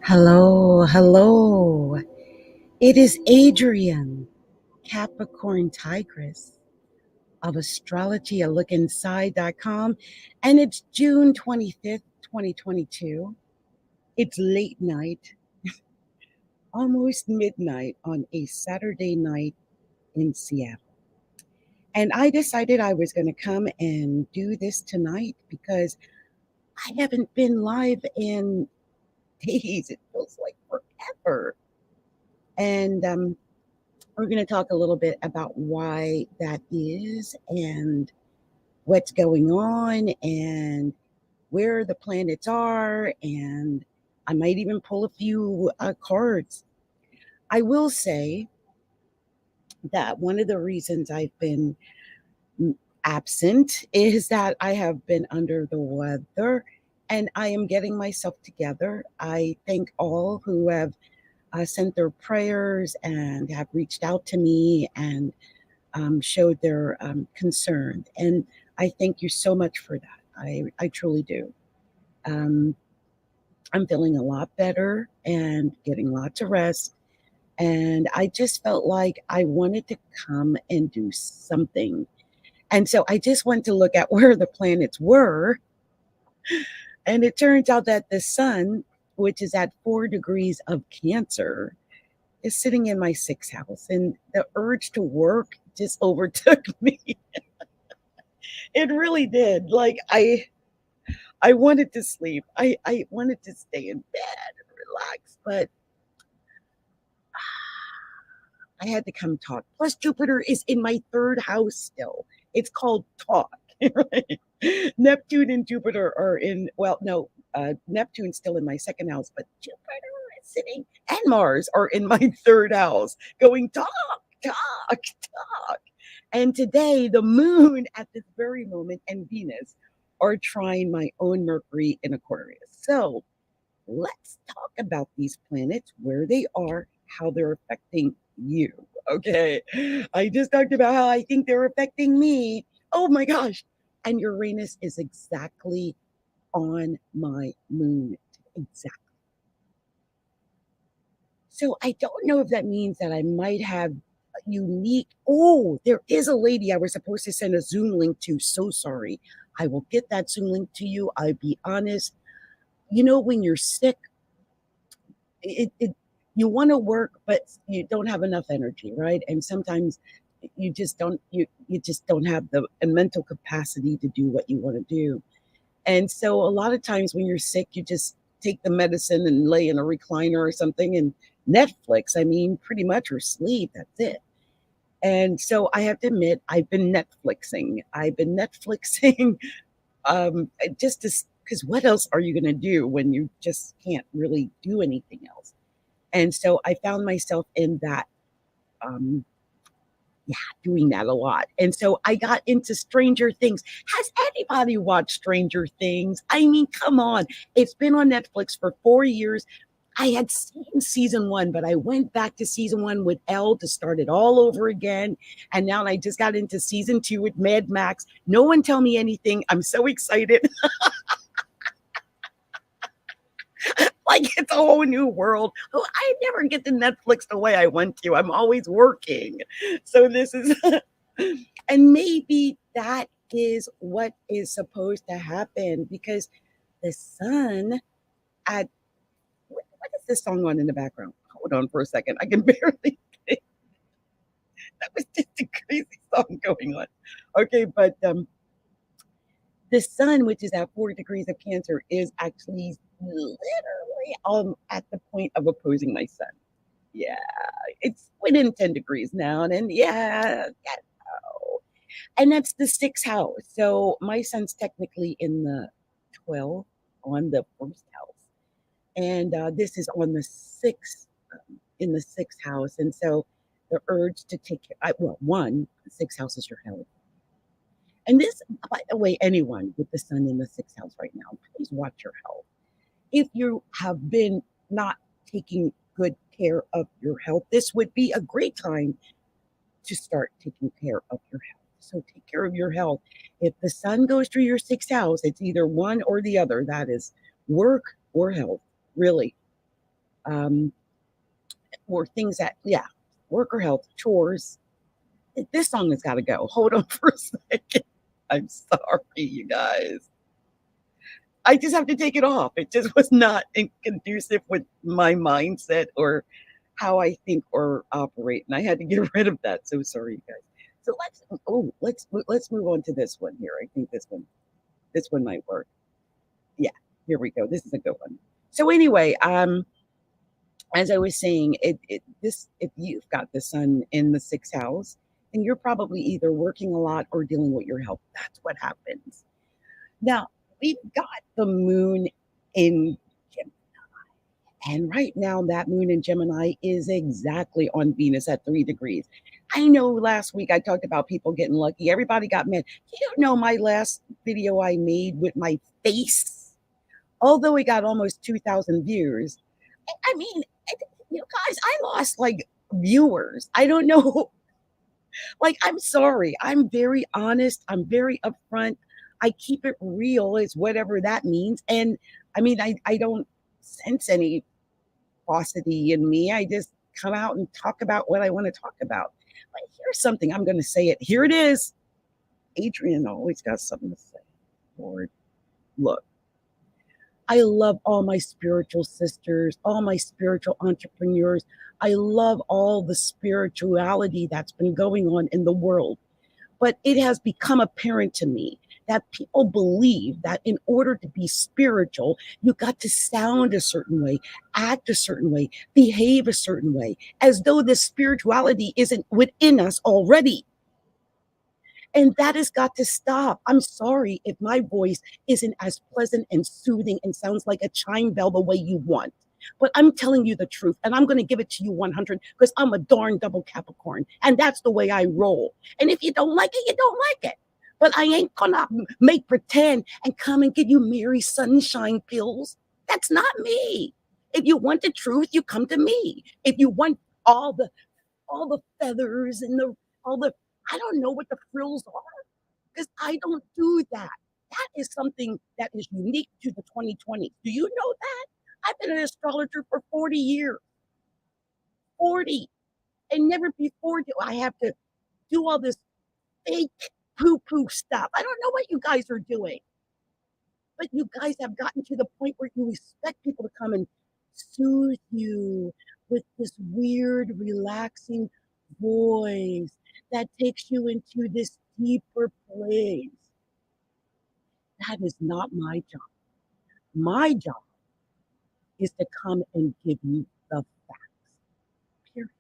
Hello, hello. It is Adrienne, Capricorntigress of Astrology, a look inside.com, and it's June 25th, 2022. It's late night, almost midnight on a Saturday night in Seattle. And I decided I was going to come and do this tonight because I haven't been live in days. It feels like forever. And we're going to talk a little bit about why that is and what's going on and where the planets are. And I might even pull a few cards. I will say that one of the reasons I've been absent is that I have been under the weather and I am getting myself together. I thank all who have sent their prayers and have reached out to me and showed their concern. And I thank you so much for that. I truly do. I'm feeling a lot better and getting lots of rest. And I just felt like I wanted to come and do something. And so I just went to look at where the planets were. And it turns out that the sun, which is at 4 degrees of Cancer, is sitting in my 6th house. And the urge to work just overtook me. It really did. Like I wanted to sleep. I wanted to stay in bed and relax, but I had to come talk. Plus, Jupiter is in my 3rd house still. It's called talk. Right? Neptune and Jupiter are in, well, no, Neptune's still in my 2nd house, but Jupiter is sitting, and Mars are in my 3rd house, going talk, talk, talk. And today, the moon at this very moment and Venus are trying my own Mercury in Aquarius. So let's talk about these planets, where they are, how they're affecting you. Okay. I just talked about how I think they're affecting me. Oh my gosh. And Uranus is exactly on my moon. Exactly. So I don't know if that means that I might have a unique. Oh, there is a lady I was supposed to send a Zoom link to. So sorry. I will get that Zoom link to you. I'll be honest. You know, when you're sick, it you want to work, but you don't have enough energy, right? And sometimes you just don't have the mental capacity to do what you want to do. And so a lot of times when you're sick, you just take the medicine and lay in a recliner or something and Netflix, I mean, pretty much, or sleep. That's it. And so I have to admit, I've been Netflixing. Just to, because what else are you going to do when you just can't really do anything else? And so I found myself in that, doing that a lot. And so I got into Stranger Things. Has anybody watched Stranger Things? I mean, come on. It's been on Netflix for 4 years. I had seen season 1, but I went back to season 1 with Elle to start it all over again. And now I just got into season 2 with Mad Max. No one tell me anything. I'm so excited. Like it's a whole new world. Oh, I never get to Netflix the way I want to. I'm always working. So this is, and maybe that is what is supposed to happen because the sun at, what is this song on in the background? Hold on for a second. I can barely think. That was just a crazy song going on. Okay, but the sun, which is at 4 degrees of Cancer, is actually literally at the point of opposing my sun. Yeah, it's within 10 degrees now. And yeah, and that's the 6th house. So my son's technically in the 12th on the 1st house. And this is on the 6th, in the 6th house. And so the urge to take care, well, one, the 6th house is your health. And this, by the way, anyone with the sun in the 6th house right now, please watch your health. If you have been not taking good care of your health, this would be a great time to start taking care of your health. So take care of your health. If the sun goes through your sixth house, it's either one or the other. That is work or health, really. Um, or things that, yeah, work or health, chores. This song has got to go. Hold on for a second. I'm sorry, you guys. I just have to take it off. It just was not conducive with my mindset or how I think or operate, and I had to get rid of that. So sorry, you guys. So let's move on to this one here. I think this one might work. Yeah, here we go. This is a good one. So anyway, as I was saying, this if you've got the sun in the sixth house, and you're probably either working a lot or dealing with your health. That's what happens. Now we've got the moon in Gemini, and right now that moon in Gemini is exactly on Venus at 3 degrees. I know last week I talked about people getting lucky. Everybody got mad. You know my last video I made with my face, although it got almost 2,000 views. I mean, you guys, I lost like viewers. I don't know. Like, I'm sorry. I'm very honest. I'm very upfront. I keep it real, is whatever that means. And I mean, I don't sense any falsity in me. I just come out and talk about what I want to talk about. But here's something, I'm going to say it. Here it is. Adrienne always got something to say. Lord, look. I love all my spiritual sisters, all my spiritual entrepreneurs. I love all the spirituality that's been going on in the world. But it has become apparent to me that people believe that in order to be spiritual, you got to sound a certain way, act a certain way, behave a certain way, as though this spirituality isn't within us already. And that has got to stop. I'm sorry if my voice isn't as pleasant and soothing and sounds like a chime bell the way you want. But I'm telling you the truth, and I'm going to give it to you 100 because I'm a darn double Capricorn, and that's the way I roll. And if you don't like it, you don't like it. But I ain't going to make pretend and come and give you Mary Sunshine pills. That's not me. If you want the truth, you come to me. If you want all the feathers and all the I don't know what the frills are because I don't do that. That is something that is unique to the 2020s. Do you know that? I've been an astrologer for 40 years. 40. And never before do I have to do all this fake poo-poo stuff. I don't know what you guys are doing. But you guys have gotten to the point where you expect people to come and soothe you with this weird, relaxing voice that takes you into this deeper place. That is not my job. My job is to come and give you the facts, period.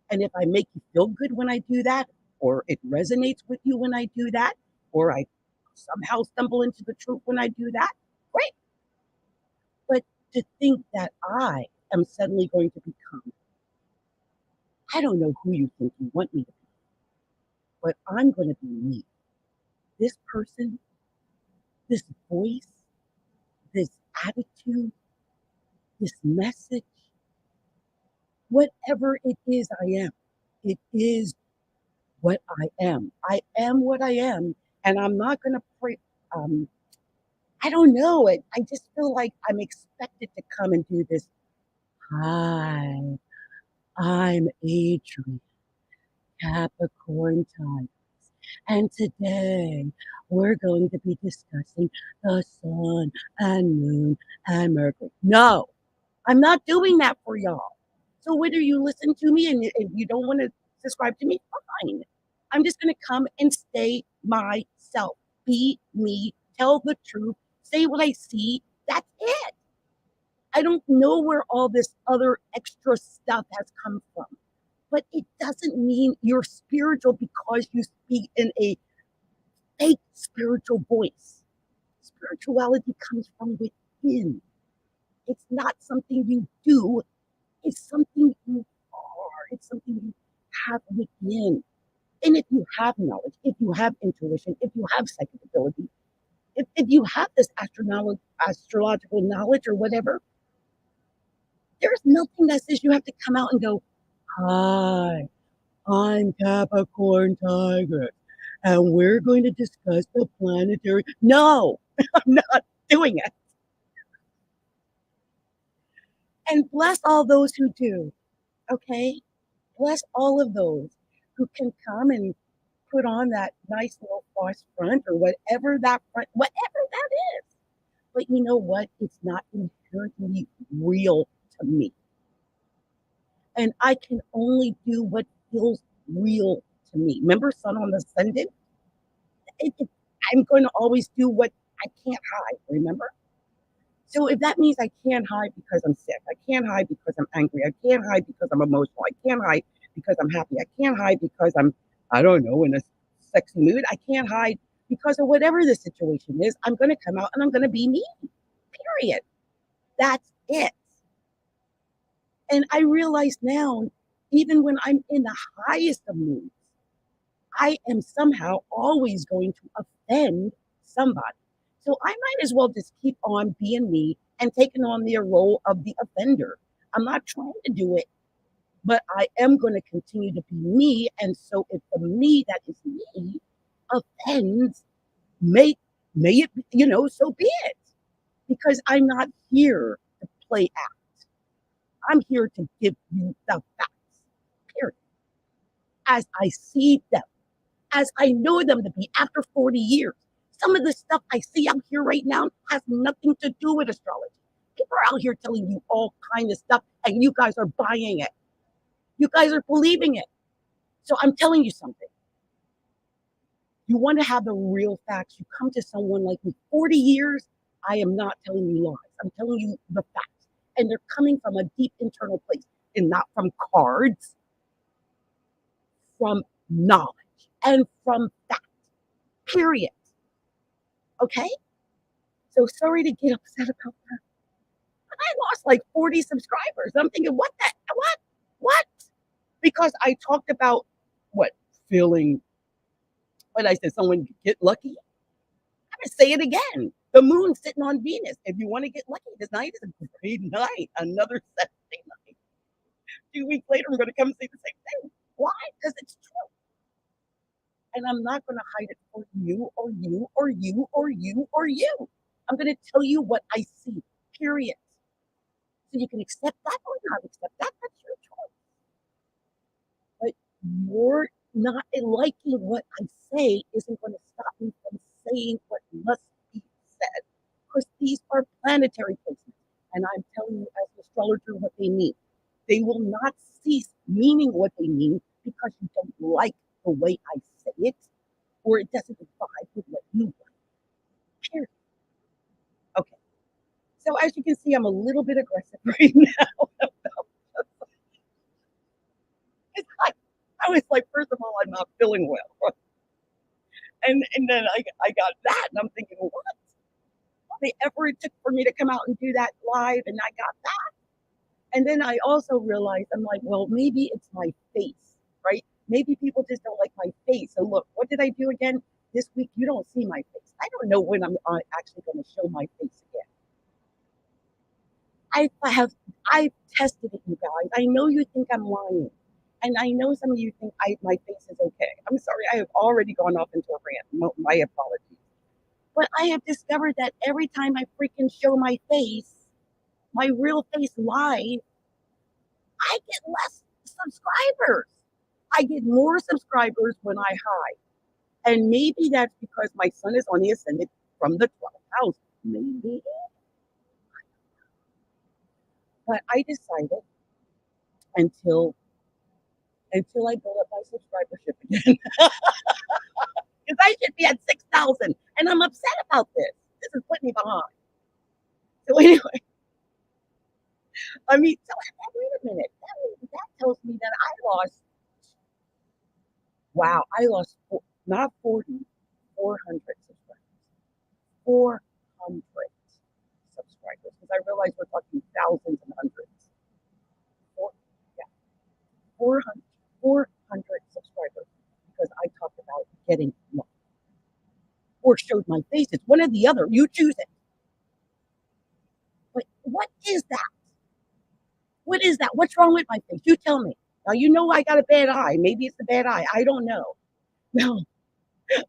And if I make you feel good when I do that, or it resonates with you when I do that, or I somehow stumble into the truth when I do that, great. But to think that I am suddenly going to become, I don't know who you think you want me to be, but I'm going to be me. This person, this voice, this attitude, this message, whatever it is I am, it is what I am. I am what I am, and I'm not going to pray. I don't know. I just feel like I'm expected to come and do this. Hi, I'm Adrienne, Capricorntigress, and today we're going to be discussing the sun and moon and Mercury. No, I'm not doing that for y'all. So whether you listen to me and you don't want to subscribe to me, fine. I'm just going to come and stay myself. Be me. Tell the truth. Say what I see. That's it. I don't know where all this other extra stuff has come from. But it doesn't mean you're spiritual because you speak in a fake spiritual voice. Spirituality comes from within. It's not something you do. It's something you are. It's something you have within. And if you have knowledge, if you have intuition, if you have psychic ability, if you have this astrological knowledge or whatever, There's nothing that says you have to come out and go, "Hi, I'm Capricorntigress, and we're going to discuss the planetary." No, I'm not doing it. And bless all those who do, okay? Bless all of those who can come and put on that nice little false front or whatever that front, whatever that is. But you know what? It's not inherently real to me. And I can only do what feels real to me. Remember Sun on the Ascendant? I'm going to always do what I can't hide, remember? So if that means I can't hide because I'm sick, I can't hide because I'm angry, I can't hide because I'm emotional, I can't hide because I'm happy, I can't hide because I'm, I don't know, in a sexy mood, I can't hide because of whatever the situation is, I'm going to come out and I'm going to be me, period. That's it. And I realize now, even when I'm in the highest of moods, I am somehow always going to offend somebody. So I might as well just keep on being me and taking on the role of the offender. I'm not trying to do it, but I am going to continue to be me. And so if the me that is me offends, may may it, so be it. Because I'm not here to play act. I'm here to give you the facts, period, as I see them, as I know them to be after 40 years. Some of the stuff I see out here right now has nothing to do with astrology. People are out here telling you all kind of stuff, and you guys are buying it. You guys are believing it. So I'm telling you something. You want to have the real facts. You come to someone like me, 40 years, I am not telling you lies. I'm telling you the facts. And they're coming from a deep internal place and not from cards, from knowledge and from fact, period. Okay? So sorry to get upset about that. But I lost like 40 subscribers. I'm thinking, what the, what? What? Because I talked about what? Feeling, what I said, someone get lucky. I'm going to say it again. The moon's sitting on Venus. If you want to get lucky, this night is a great night. Another Saturday night. 2 weeks later, I'm going to come and say the same thing. Why? Because it's true. And I'm not going to hide it for you or you or you or you or you. I'm going to tell you what I see, period. So you can accept that or not accept that. That's your choice. But you're not liking what I say isn't going to stop me from saying what must be said. Because these are planetary placements. And I'm telling you as an astrologer what they mean. They will not cease meaning what they mean because you don't like the way I say it or it doesn't vibe with what you like. Period. Okay. So as you can see, I'm a little bit aggressive right now. It's like, I was like, first of all, I'm not feeling well. And then I got that, and I'm thinking, what? The effort it took for me to come out and do that live, and I got that. And then I also realized, I'm like, well, maybe it's my face, right? Maybe people just don't like my face. So look, what did I do again? This week, you don't see my face. I don't know when I'm actually going to show my face again. I've tested it, you guys. I know you think I'm lying. And I know some of you think my face is okay. I'm sorry, I have already gone off into a rant. My apologies. But I have discovered that every time I freaking show my face, my real face live, I get less subscribers. I get more subscribers when I hide. And maybe that's because my sun is on the ascendant from the 12th house. Maybe. But I decided until I build up my subscribership again. Because I should be at 6,000. And I'm upset about this. This is putting me behind. So anyway, I mean, so wait a minute. That tells me that I lost, not 40, 400 subscribers. 400 subscribers. Because I realize we're talking thousands and hundreds. Yeah, 400 subscribers. Because I talked about getting lucky. Or showed my face. It's one or the other. You choose it. But what is that? is that? What's wrong with my face? You tell me. Now, you know I got a bad eye. Maybe it's the bad eye. I don't know. No,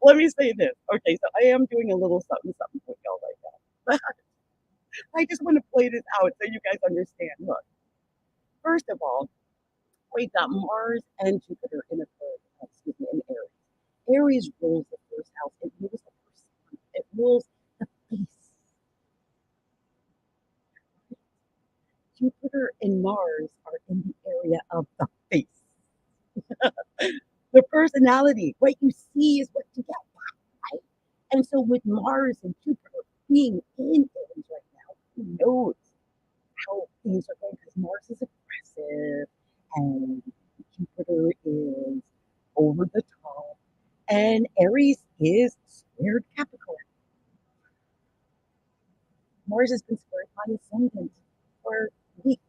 let me say this. Okay, so I am doing a little something, something with y'all right now. I just want to play this out so you guys understand. Look, first of all, we got Mars and Jupiter in a excuse me, in Aries. Aries rules the first house. It rules the person. It rules the face. Jupiter and Mars are in the area of the face. The personality, what you see is what you get, right? And so with Mars and Jupiter being in Aries right now, who knows how things are going, because Mars is aggressive and Jupiter is over the top, and Aries is squared Capricorn. Mars has been squared by ascendant for weeks.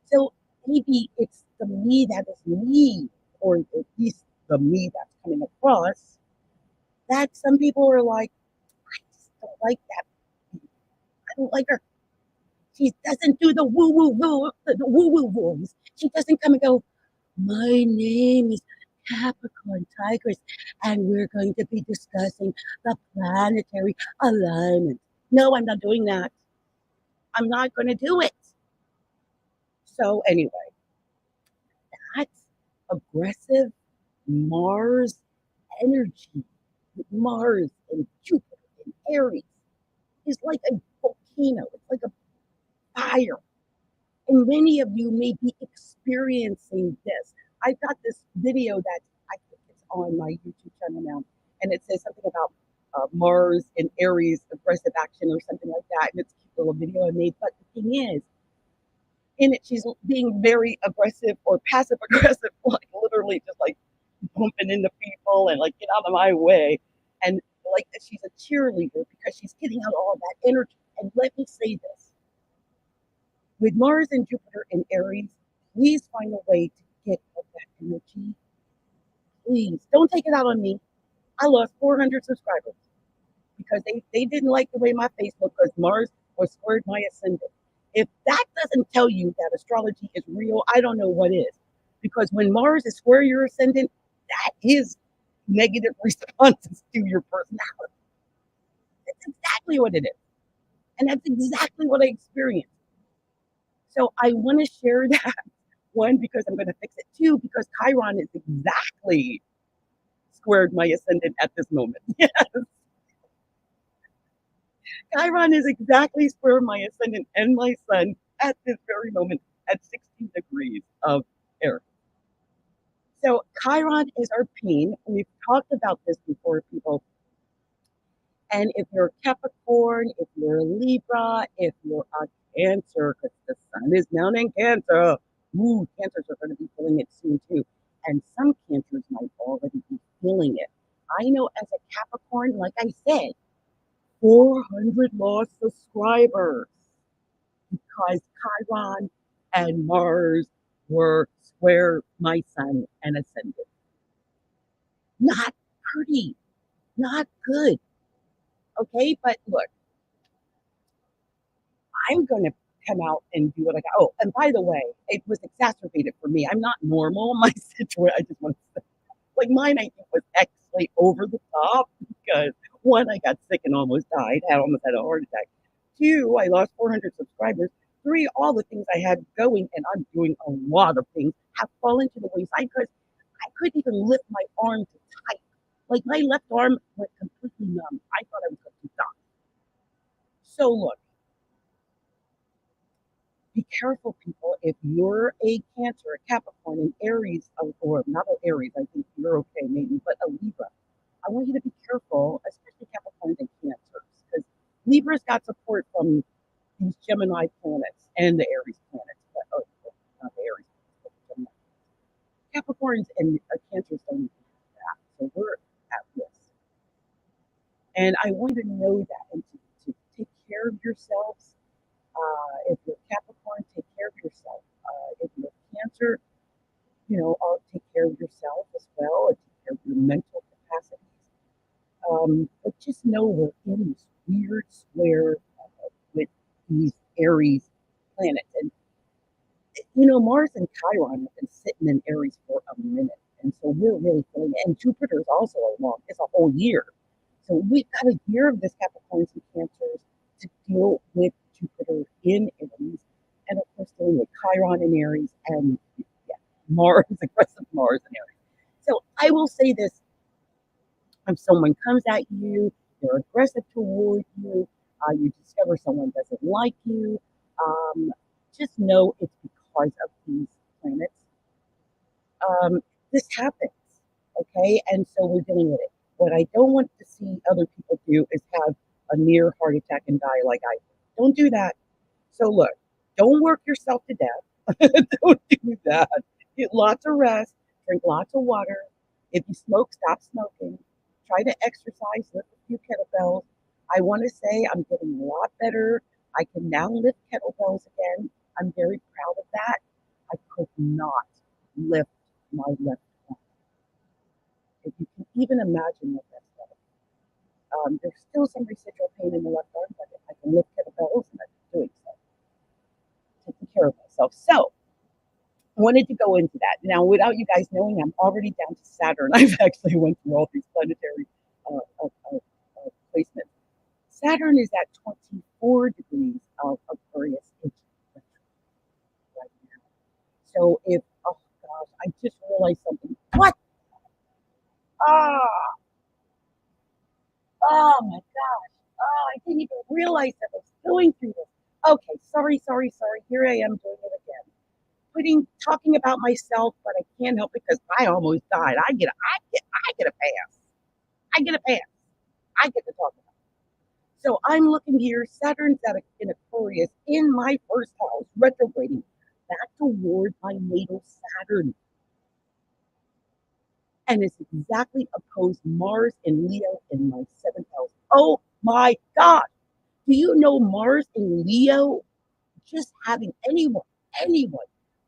So maybe it's the me that is me, or at least the me that's coming across, that some people are like, I just don't like that. I don't like her. She doesn't do the woo woo woo, the woo woo woos. She doesn't come and go, my name is Capricorntigress, and we're going to be discussing the planetary alignment. No, I'm not doing that. I'm not going to do it. So, anyway, that's aggressive Mars energy. Mars and Jupiter and Aries is like a volcano, it's like a fire. And many of you may be experiencing this. I've got this video that I think it's on my YouTube channel now, and it says something about Mars and Aries aggressive action or something like that. And it's a cute little video I made. But the thing is, in it, she's being very aggressive or passive aggressive, like literally just like bumping into people and like get out of my way. And like she's a cheerleader because she's getting out all of that energy. And let me say this, with Mars and Jupiter in Aries, please find a way to get out that energy. Please don't take it out on me. I lost 400 subscribers because they didn't like the way my face looked because Mars was squared my ascendant. If that doesn't tell you that astrology is real, I don't know what is. Because when Mars is square your ascendant, that is negative responses to your personality. That's exactly what it is. And that's exactly what I experienced. So I want to share that, one, because I'm going to fix it. Two, because Chiron is exactly squared my ascendant at this moment. Yes. Chiron is exactly square my ascendant and my sun at this very moment at 16 degrees of Aries. So Chiron is our pain. We've talked about this before, people. And if you're Capricorn, if you're a Libra, if you're a Cancer, because the sun is now in Cancer, Cancers are going to be feeling it soon too. And some Cancers might already be feeling it. I know as a Capricorn, like I said, 400 lost subscribers because Chiron and Mars were square my sun and ascendant. Not pretty, not good. Okay, but look, I'm going to come out and do what I got. Oh, and by the way, it was exacerbated for me. I'm not normal. My situation, I just want to say, like mine, I think was actually over the top because one, I got sick and almost died. I almost had a heart attack. Two, I lost 400 subscribers. Three, all the things I had going, and I'm doing a lot of things, have fallen to the wayside because I couldn't even lift my arm to type. Like my left arm went completely numb. I thought I was going to die. So look, be careful, people. If you're a Cancer, a Capricorn, an Aries, or not an Aries, I think you're okay, maybe, but a Libra, I want you to be careful, especially Capricorns and Cancers, because Libra's got support from these Gemini planets and the Aries planets, but not the Aries planets, but the Gemini. Capricorns and Cancers don't even have that, so we're at risk. And I want you to know that and to take care of yourselves. If you're Capricorn, take care of yourself. If you're Cancer, take care of yourself as well, and take care of your mental capacities. But just know we're in this weird square with these Aries planets. And Mars and Chiron have been sitting in Aries for a minute. And so we're really feeling it. And Jupiter's also along. It's a whole year. So we've got a year of this Capricorns and Cancers to deal with Jupiter in Aries. And of course, dealing with Chiron in Aries and Mars, aggressive Mars in Aries. So I will say this: if someone comes at you, they're aggressive toward you, you discover someone doesn't like you, just know it's because of these planets. This happens, okay? And so we're dealing with it. What I don't want to see other people do is have a near heart attack and die like I did. Don't do that. So look, don't work yourself to death. Don't do that. Get lots of rest, drink lots of water. If you smoke, stop smoking. Try to exercise, lift a few kettlebells. I want to say I'm getting a lot better. I can now lift kettlebells again. I'm very proud of that. I could not lift my left arm. If you can even imagine what that's like. There's still some residual pain in the left arm, but if I can lift kettlebells, and I'm doing so, taking care of myself. So I wanted to go into that. Now, without you guys knowing, I'm already down to Saturn. I've actually went through all these planetary placements. Saturn is at 24 degrees of Aquarius right now. So oh gosh, I just realized something. What? Ah, oh my gosh. Oh, I didn't even realize that I was going through this. Okay, sorry. Here I am doing it again. Talking about myself, but I can't help it because I almost died. I get a pass. I get a pass. I get to talk about it. So I'm looking here. Saturn's in Aquarius in my first house, retrograding back toward my natal Saturn. And it's exactly opposed Mars and Leo in my seventh house. Oh my God. Do you know Mars in Leo? Just having anyone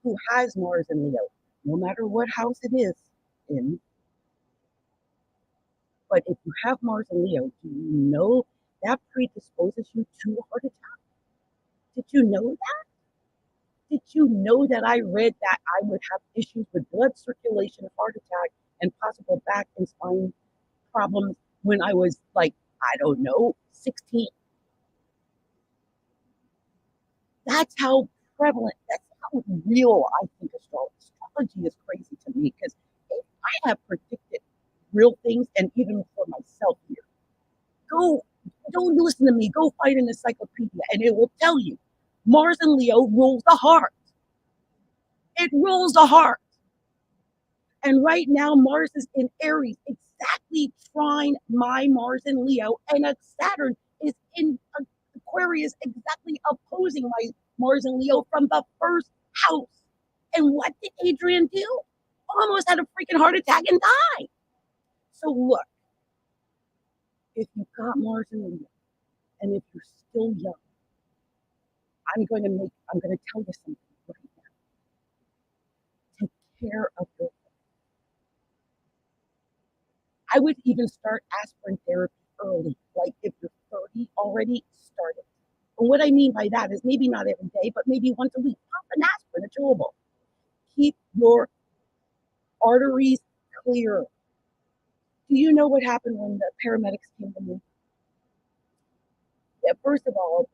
who has Mars and Leo, no matter what house it is in, but if you have Mars and Leo, do you know that predisposes you to a heart attack? Did you know that? Did you know that I read that I would have issues with blood circulation, heart attack, and possible back and spine problems when I was like, I don't know, 16? That's how prevalent, that's how real I think astrology is crazy to me because I have predicted real things, and even for myself here. Don't listen to me. Go find an encyclopedia, and it will tell you Mars and Leo rules the heart. It rules the heart. And right now, Mars is in Aries, exactly trine my Mars in Leo, and Saturn is in Aquarius, exactly opposing my Mars and Leo from the first house. And what did Adrienne do? Almost had a freaking heart attack and died. So look, if you've got Mars and Leo, and if you're still young, I'm going to tell you something right now. Take care of your. I would even start aspirin therapy early. Like if you're 30 already, start it. And what I mean by that is maybe not every day, but maybe once a week. Pop an aspirin, it's chewable. Keep your arteries clear. Do you know what happened when the paramedics came to me? Yeah, first of all,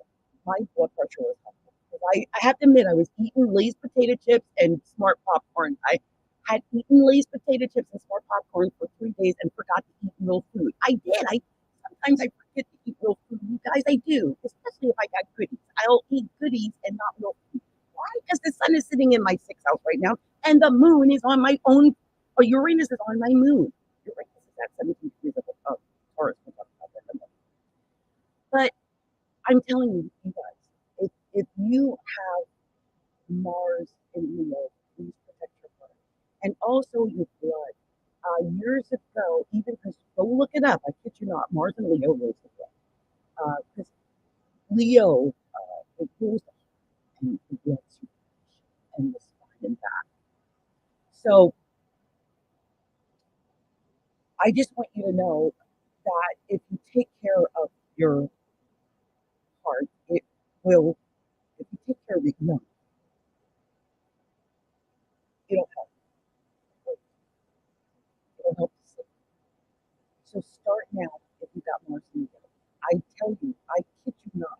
my blood pressure was high. I have to admit, I was eating Lay's potato chips and Smart popcorn. I had eaten Lay's potato chips and Smart popcorn for 3 days and forgot to eat real food. I did. Sometimes I forget to eat real food. You guys, I do, especially if I got goodies. I'll eat goodies and not real food. Why? Because the sun is sitting in my sixth house right now, and the moon is on my own, or Uranus is on my moon. Uranus is at 17 degrees of Taurus. But I'm telling you, you guys, if you have Mars in Leo, please protect your heart. And also your blood. Years ago, even because go look it up, I kid you not, Mars and Leo rules the blood. Because Leo, it rules the blood circulation and the spine and back. So I just want you to know that if you take care of your heart, it will, if you take care of it young, it'll help. It'll help you sleep. So start now if you got Mars in Leo. I tell you, I kid you not,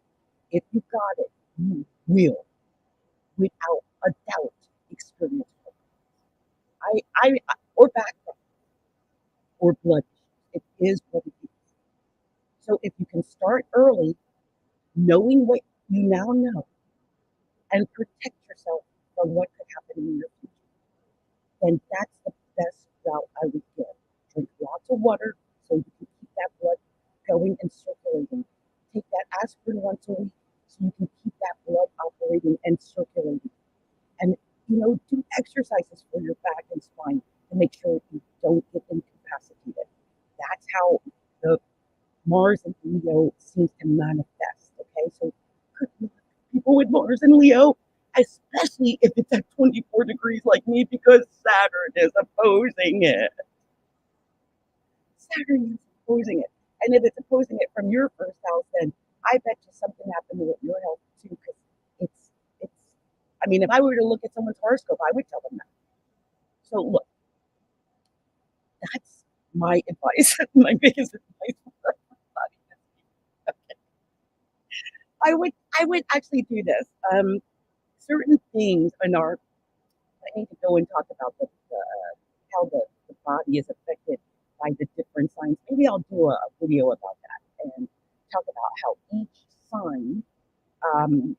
if you got it, you will, without a doubt, experience it. Or background, or blood issues. It is what it is. So if you can start early, knowing what you now know, and protect yourself from what could happen in your future, then that's the best route I would give. Drink lots of water so you can keep that blood going and circulating. Take that aspirin once a week so you can keep that blood operating and circulating. And, do exercises for your back and spine to make sure you don't get incapacitated. That's how the Mars and Leo seems to manifest. Okay, so people with Mars and Leo, especially if it's at 24 degrees like me, because Saturn is opposing it. Saturn is opposing it. And if it's opposing it from your first house, then I bet you something happened with your health too, because it's, I mean, if I were to look at someone's horoscope, I would tell them that. So look, that's my advice, my biggest advice for everybody. I would actually do this. Certain things in our, I need to go and talk about how the body is affected by the different signs. Maybe I'll do a video about that and talk about how each sign um,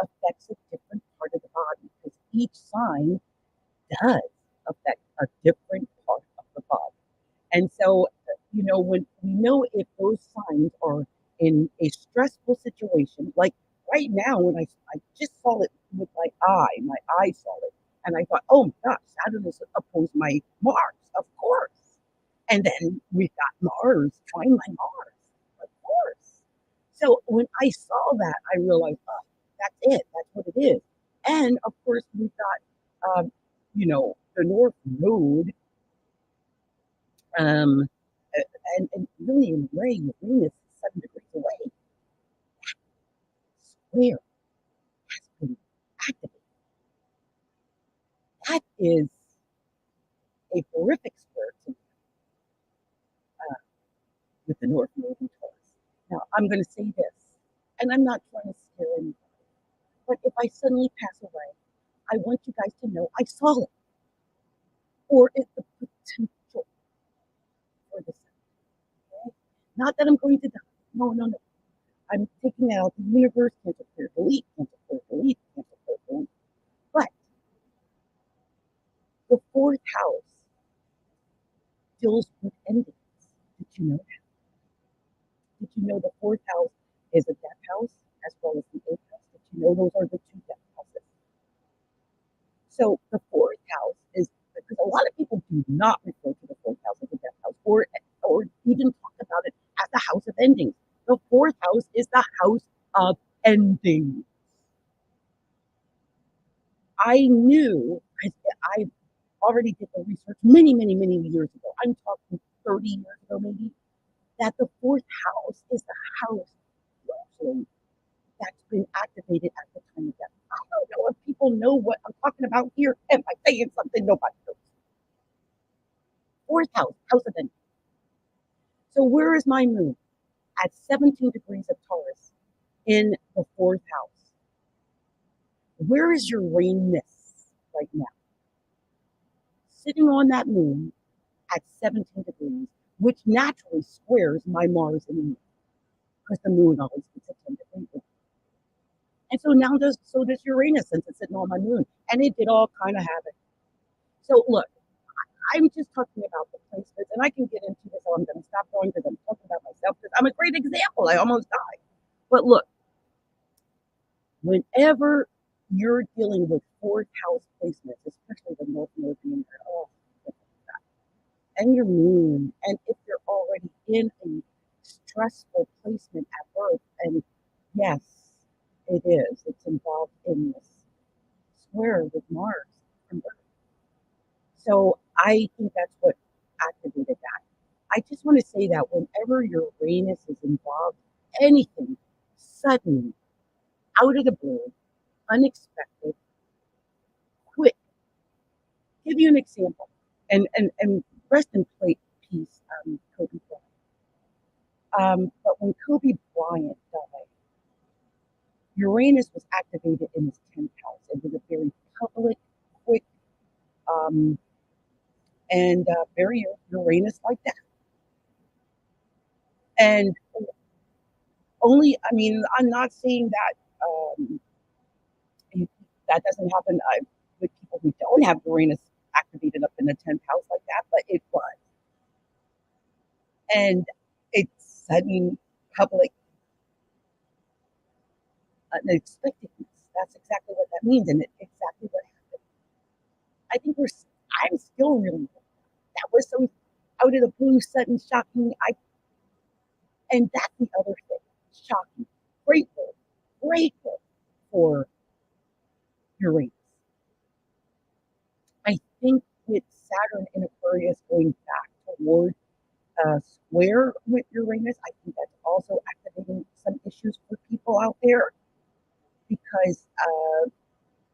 affects a different part of the body, because each sign does affect a different part of the body. And so, when we know if those signs are in a stressful situation, like right now, when I just saw it with my eye saw it, and I thought, oh my gosh, Saturn is opposed my Mars, of course. And then we've got Mars trying my Mars, of course. So when I saw that, I realized, oh, that's it. That's what it is. And of course, we've got, the North Node, um, and really in a way, Uranus is 7 degrees away. Square has been activated. That is a horrific square to with the North Node in Taurus. Now, I'm going to say this, and I'm not trying to scare anybody, but if I suddenly pass away, I want you guys to know I saw it, or it's the potential for this. Okay? Not that I'm going to die. No, no, no. I'm taking out the universe, cancel, clear, delete, cancel, clear, delete, cancel, clear, delete. But the fourth house deals with endings. Did you know that? Did you know the fourth house is a death house as well as the eighth house? Did you know those are the two death houses? So the fourth house is, because a lot of people do not refer to the fourth house as a death house, or even talk about it as the house of endings. The fourth house is the house of endings. I knew, because I already did the research many, many, many years ago. I'm talking 30 years ago, maybe, that the fourth house is the house actually that's been activated at the time of death. I don't know if people know what I'm talking about here. Am I saying something nobody knows? Fourth house, house of endings. So where is my moon? At 17 degrees of Taurus in the fourth house. Where is Uranus right now? Sitting on that moon at 17 degrees, which naturally squares my Mars and Venus, because the moon always gets a 10-degree angle. And so does Uranus, since it's sitting on my moon, and it did all kind of have it. So look, I'm just talking about the placements, and I can get into this, so I'm going to stop going because I'm talking about myself, because I'm a great example. I almost died. But look, whenever you're dealing with fourth house placements, especially the North Node being there, oh, and your moon, and if you're already in a stressful placement at birth, and yes, it is, it's involved in this square with Mars from birth. So I think that's what activated that. I just want to say that whenever your Uranus is involved, anything sudden, out of the blue, unexpected, quick, give you an example, and rest in peace, Kobe Bryant. But when Kobe Bryant died, Uranus was activated in his 10th house. It was a very public, quick, um, and very Uranus like that. And only, I mean, I'm not saying that that doesn't happen with people who don't have Uranus activated up in the 10th house like that, but it was. And it's sudden public unexpectedness. That's exactly what that means, and exactly what happened. I think I'm still really, that was so out of the blue, sudden, shocking. And that's the other thing, shocking, grateful for Uranus. I think with Saturn in Aquarius going back toward square with Uranus, I think that's also activating some issues for people out there because,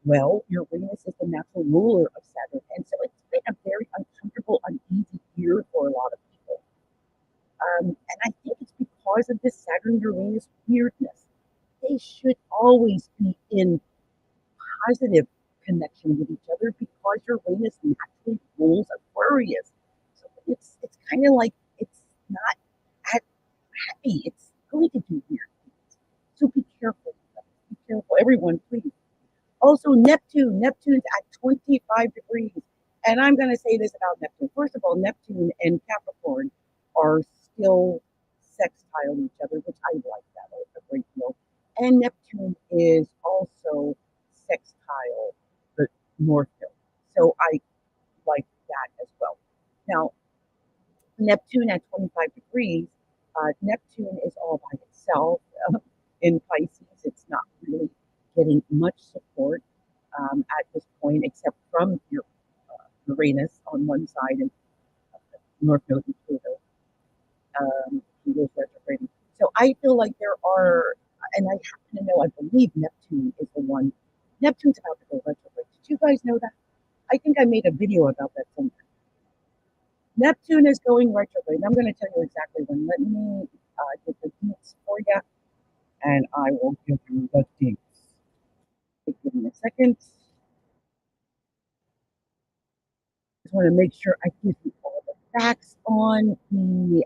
well, Uranus is the natural ruler of Saturn. And so it's been a very uncomfortable, uneasy year for a lot of people. And I think it's because of this Saturn Uranus weirdness. They should always be in positive connection with each other because Uranus naturally rules Aquarius. So it's kind of like it's not happy. It's going to do weird things. So be careful. Be careful, everyone, please. Also, Neptune's at 25 degrees. And I'm going to say this about Neptune. First of all, Neptune and Capricorn are still sextile each other, which I like that a great deal. And Neptune is also sextile the North Node. So I like that as well. Now, Neptune at 25 degrees, Neptune is all by itself in Pisces. It's not really getting much support at this point, except from your Uranus on one side and North Node and Pluto. Pluto's retrograding. So I feel like there are, and I happen to know, I believe Neptune is the one. Neptune's about to go retrograde. Did you guys know that? I think I made a video about that sometime. Neptune is going retrograde. I'm going to tell you exactly when. Let me get the dates for you, and I will give you the dates. Give me a second. Just want to make sure I give you all the facts on the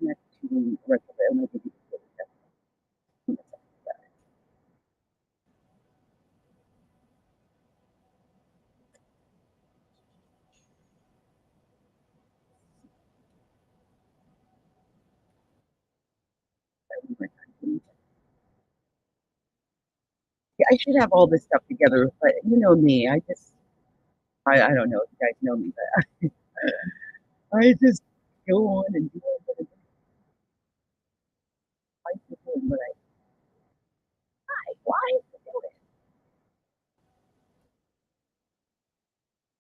Neptune retrograde. I'm going to give you the yeah, I should have all this stuff together, but you know me. I don't know if you guys know me, but I just go on and do what I why?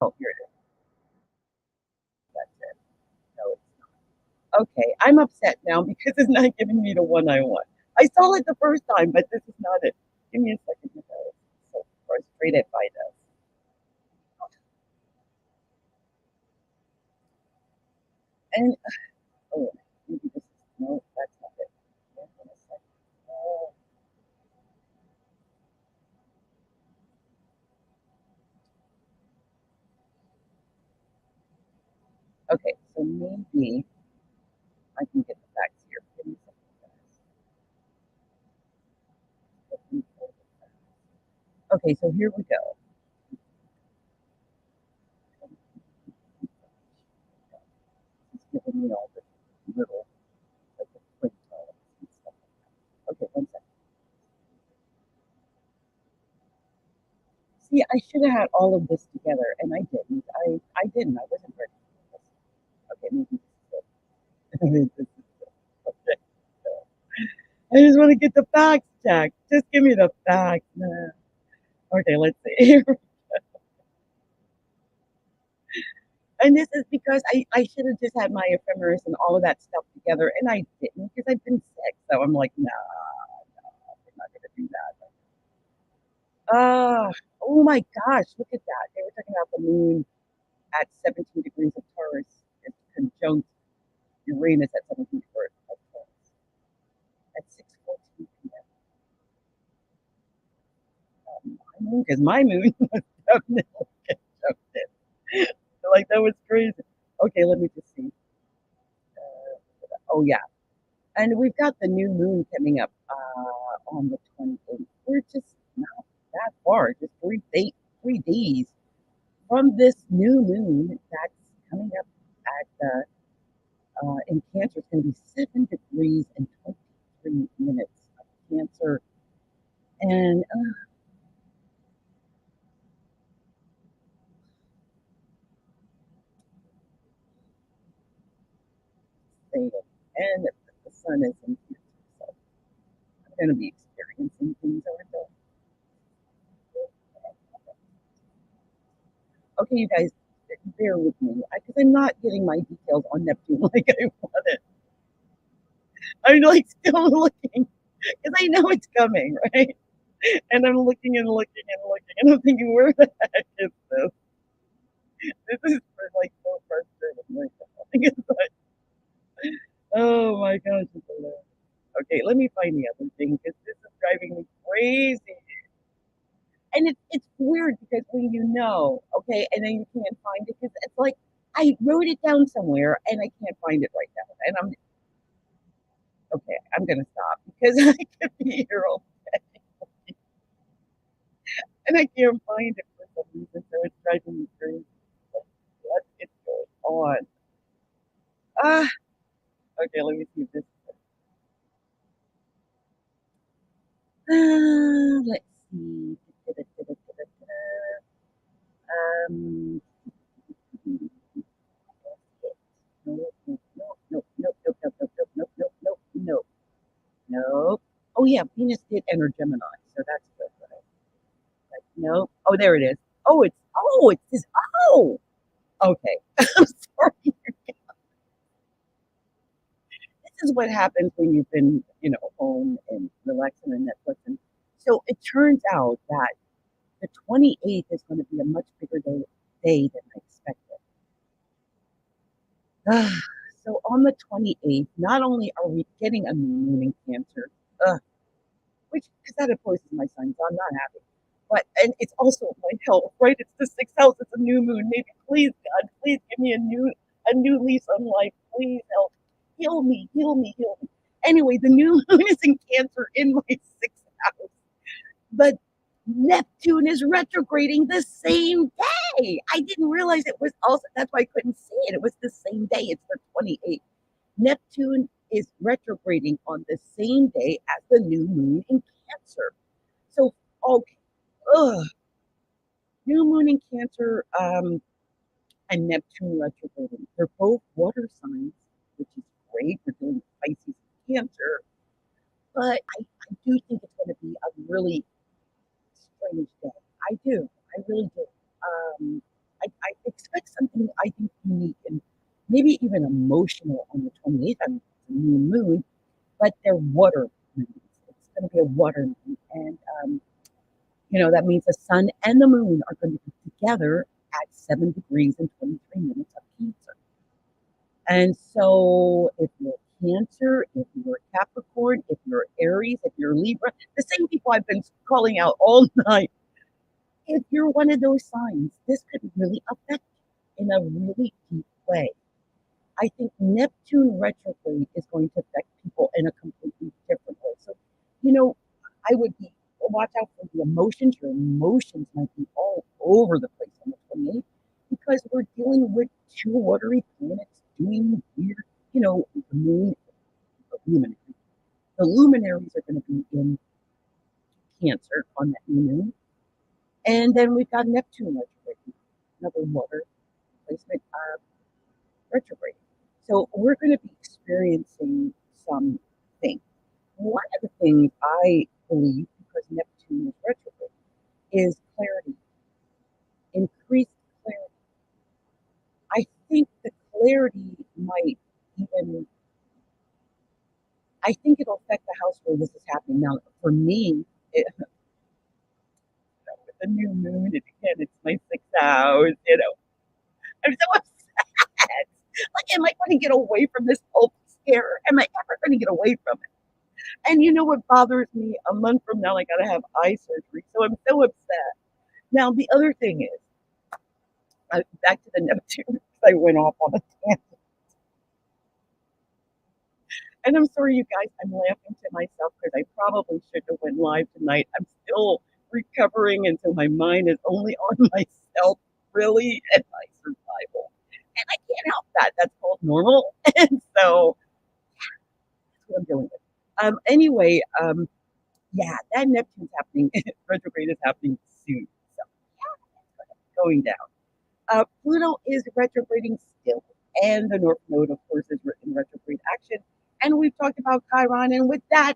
Oh, here it is. That's it. No, it's not. Okay, I'm upset now because it's not giving me the one I want. I saw it the first time, but this is not it. Give me a second. I'm so frustrated by this. And oh, maybe this is no, that's not it. Hold on a second. Oh, okay, so maybe I can get the facts here. Give me a second, guys. Okay, so here we go. It's giving me all the little like the quick and stuff like that. Okay, one second. See, I should have had all of this together, and I didn't. I didn't. I wasn't ready for this. Okay, maybe this is it. Okay, so I just want to get the facts checked. Just give me the facts. Nah. Okay, let's see. And this is because I should have just had my ephemeris and all of that stuff together, and I didn't because I've been sick. So I'm like, nah, we're not going to do that. Ah, oh my gosh, look at that. They were talking about the moon at 17 degrees of Taurus. It's conjunct Uranus at 17 degrees of Taurus at 6:14 p.m. My moon, because my moon was definitely conjuncted. So, like, that was crazy. Okay, let me just see. Oh, yeah. And we've got the new moon coming up on the 28th. We're just not that far, just 3 days from this new moon that's coming up at in Cancer. It's going to be 7 degrees and 23 minutes of Cancer. And and the sun is in Cancer. So I'm going to be experiencing things over there. Okay, you guys, bear with me because I'm not getting my details on Neptune like I wanted. I'm like still looking because I know it's coming, right? And I'm looking and looking and looking, and I'm thinking, where the heck is this? This is like so frustrating right now. It's like, oh my gosh, it's hilarious. Okay, let me find the other thing because this is driving me crazy. And it's weird because when you know, okay, and then you can't find it because it's like I wrote it down somewhere and I can't find it right now. And I'm okay, I'm gonna stop because I could be here all and I can't find it for some reason, so it's driving me crazy. Like, what is going on? Ah, okay, let me see if this. Let's see. Um, no, no, no, no, no, no, no, no, no, no, no, no, no. Oh yeah, Venus did enter Gemini, so that's good. Right? But nope. Oh, there it is. It's this. Oh, okay. I'm sorry. This is what happens when you've been, home and relaxing on Netflix. And so it turns out that the 28th is going to be a much bigger day than I expected. So on the 28th, not only are we getting a new moon in Cancer, which because that opposes my sign, so I'm not happy. But and it's also my health, right? It's the sixth house. It's a new moon. Maybe please, God, please give me a new lease on life. Please help, heal me, heal me, heal me. Anyway, the new moon is in Cancer in my sixth house, but Neptune is retrograding the same day. I didn't realize it was also. That's why I couldn't see it. It was the same day. It's the 28th. Neptune is retrograding on the same day as the new moon in Cancer. So, okay, ugh, new moon in Cancer and Neptune retrograding. They're both water signs, which is great. We're doing Pisces and Cancer, but I do think it's going to be a really strange day. I do. I really do. I expect something I think unique and maybe even emotional on the 28th. I mean, it's a new moon, but they're water moons. It's going to be a water moon. And, that means the sun and the moon are going to be together at 7 degrees and 23 minutes of Cancer. And so if you're Cancer, if you're Capricorn, if you're Aries, if you're Libra, the same people I've been calling out all night, if you're one of those signs, this could really affect you in a really deep way. I think Neptune retrograde is going to affect people in a completely different way. So, you know, I would be watch out for the emotions. Your emotions might be all over the place on the 28th because we're dealing with two watery planets doing weird, the moon, the luminaries. The luminaries are going to be in Cancer on that new moon. And then we've got Neptune retrograde, another water placement retrograde. So we're going to be experiencing some things. One of the things I believe, because Neptune is retrograde, is clarity, increased clarity. I think the clarity might even, I think it'll affect the house where this is happening. Now, for me, the new moon, and again, it's my sixth house, you know. I'm so upset. Like, am I going to get away from this hope scare? Am I ever going to get away from it? And you know what bothers me? A month from now, I got to have eye surgery. So I'm so upset. Now, the other thing is, back to the Neptune, I went off on a tangent. And I'm sorry, you guys, I'm laughing to myself because I probably should have went live tonight. I'm still recovering, and so my mind is only on myself, really, and my survival. And I can't help that. That's called normal. And so that's what I'm dealing with. Anyway, yeah, that Neptune's happening. Retrograde is happening soon. So yeah, it's going down. Pluto is retrograding still, and the North Node, of course, is in retrograde action. And we've talked about Chiron, and with that,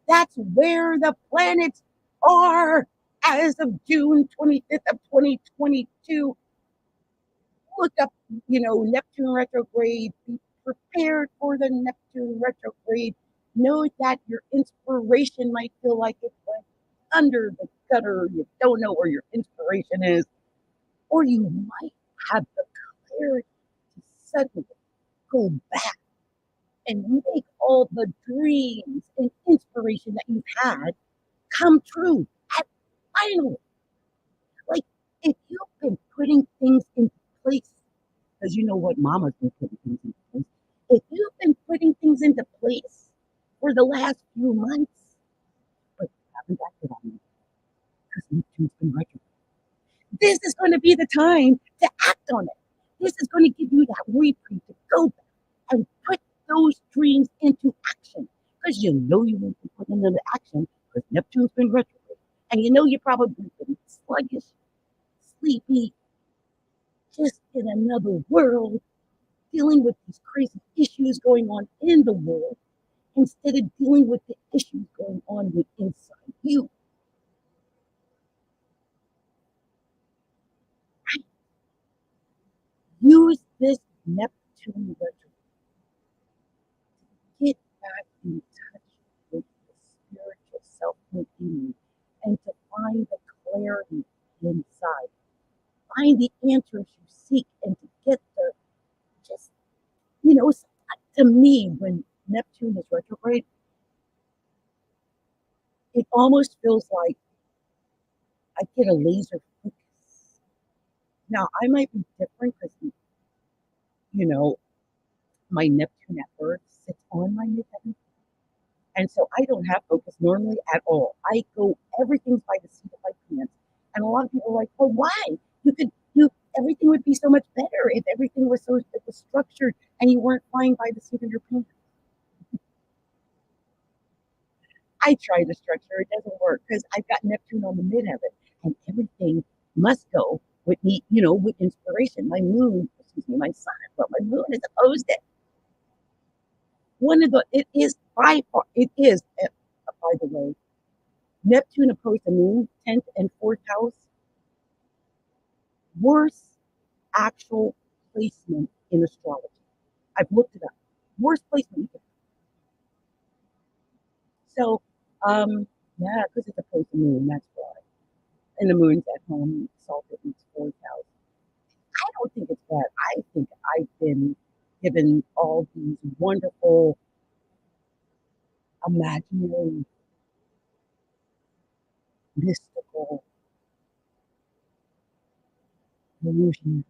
that's where the planets are as of June 25th of 2022. Look up, Neptune retrograde. Be prepared for the Neptune retrograde. Know that your inspiration might feel like it went under the gutter. You don't know where your inspiration is, or you might have the clarity to suddenly go back and make all the dreams and inspiration that you've had come true. And finally, like, if you've been putting things into place, because you know what mama's been putting things into place, if you've been putting things into place for the last few months, but you haven't acted on it because Neptune's been retrograde, this is going to be the time to act on it. This is going to give you that reprieve to go back and put those dreams into action. Because you know you want to put them into action because Neptune's been retrograde. And you know you're probably been sluggish, sleepy, just in another world, dealing with these crazy issues going on in the world instead of dealing with the issues going on with inside you. Right? Use this Neptune retrograde to get back in touch with the spiritual self within you and to find the clarity inside. Find the answers you seek and to get the just, to me, when Neptune is retrograde, it almost feels like I get a laser focus. Now, I might be different because, you know, my Neptune at birth sits on my midheaven. And so I don't have focus normally at all. Everything's by the seat of my pants. And a lot of people are like, well, why? Everything would be so much better if everything was it was structured and you weren't flying by the seat of your pants. I try to structure, it doesn't work because I've got Neptune on the midheaven and everything must go with me, with inspiration. My sun, well, my moon is opposed it. It is, by the way, Neptune opposed the moon, 10th and 4th house, worst actual placement in astrology. I've looked it up. Worst placement. So, yeah, because it's opposed to the moon, that's why. And the moon's at home, salt at its 4th house. I don't think it's bad. I think I've been given all these wonderful, imaginary, mystical, illusionary,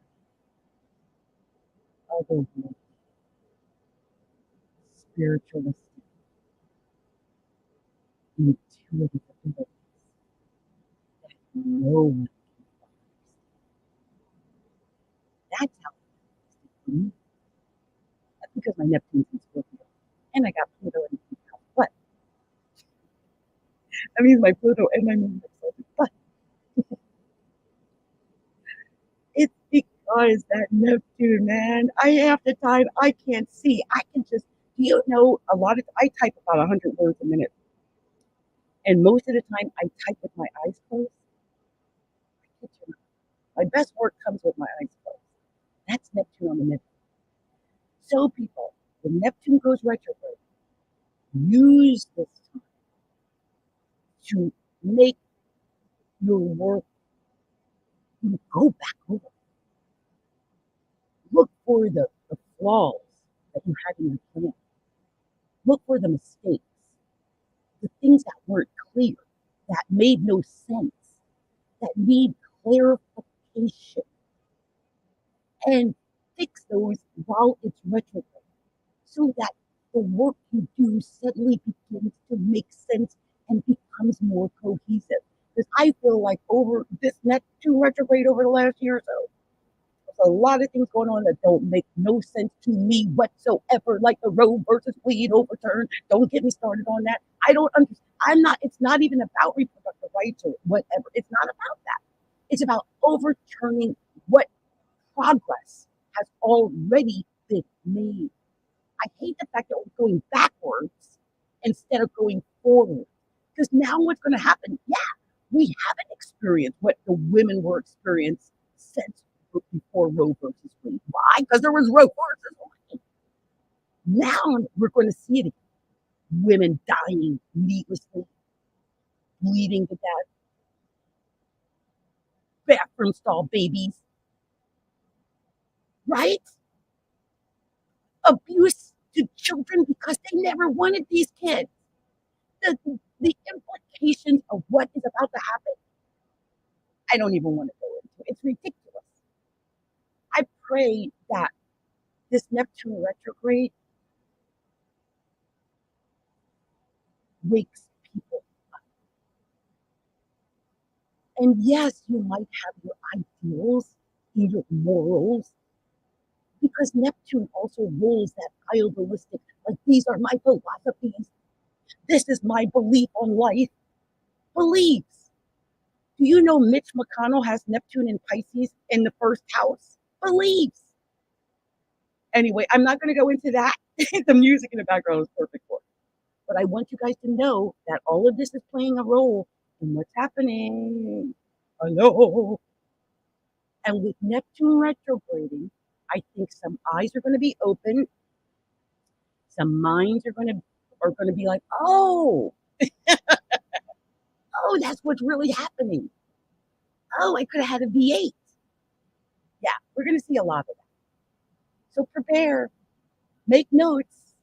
otherworldly, spiritualistic, intuitive abilities that no one can understand. That's how it's for me. That's because my Neptune's in Scorpio. And I got Pluto in the house. But that means my Pluto and my moon are exalted. But it's because that Neptune, man, half the time I can't see. I can just, I type about 100 words a minute. And most of the time I type with my eyes closed. My best work comes with my eyes closed. That's Neptune on the midheaven. So people, when Neptune goes retrograde, use this time to make your work Go back over, look for the flaws that you had in your plan, look for the mistakes, the things that weren't clear, that made no sense, that need clarification, and fix those while it's retrograde so that the work you do suddenly begins to make sense and becomes more cohesive. Because I feel like over this Neptune retrograde over the last year or so, there's a lot of things going on that don't make no sense to me whatsoever, like the Roe versus Wade overturn. Don't get me started on that. I don't understand. I'm not, it's not even about reproductive rights or whatever. It's not about that. It's about overturning what progress has already been made. I hate the fact that we're going backwards instead of going forward. Because now what's going to happen? Yeah, we haven't experienced what the women were experiencing since before Roe versus Wade. Why? Because there was Roe versus Wade. Now we're going to see it again. Women dying needlessly, bleeding to death, bathroom stall babies, right? Abuse to children because they never wanted these kids. The implications of what is about to happen, I don't even want to go into. It's ridiculous. I pray that this Neptune retrograde wakes people up. And yes, you might have your ideals and your morals, because Neptune also rules that idealistic, like these are my philosophies, this is my belief on life. Beliefs. Do you know Mitch McConnell has Neptune in Pisces in the first house? Beliefs. Anyway, I'm not going to go into that. The music in the background is perfect for it. But I want you guys to know that all of this is playing a role in what's happening. Hello. And with Neptune retrograding, I think some eyes are going to be open. Some minds are going to be like, oh, oh, that's what's really happening. Oh, I could have had a V8. Yeah, we're going to see a lot of that. So prepare, make notes,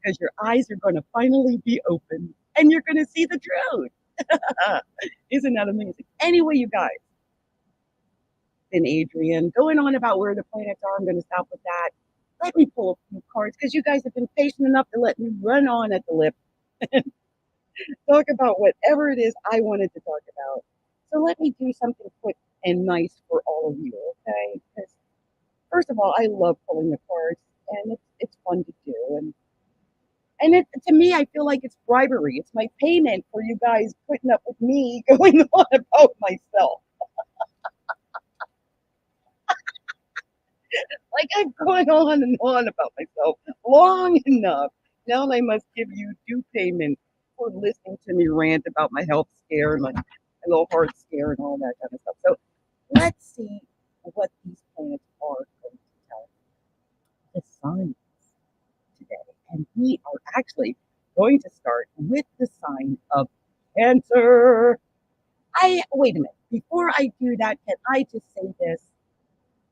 because your eyes are going to finally be open and you're going to see the truth. Isn't that amazing? Anyway, you guys, and Adrienne, going on about where the planets are, I'm going to stop with that. Let me pull a few cards because you guys have been patient enough to let me run on at the lip and talk about whatever it is I wanted to talk about. So let me do something quick and nice for all of you, okay? Because first of all, I love pulling the cards, and it's fun to do, and it, to me, I feel like it's bribery. It's my payment for you guys putting up with me going on about myself. Like I'm going on and on about myself long enough. Now I must give you due payment for listening to me rant about my health scare and my little heart scare and all that kind of stuff. So let's see what these planets are going to tell the signs today. And we are actually going to start with the sign of Cancer. Wait a minute. Before I do that, can I just say this?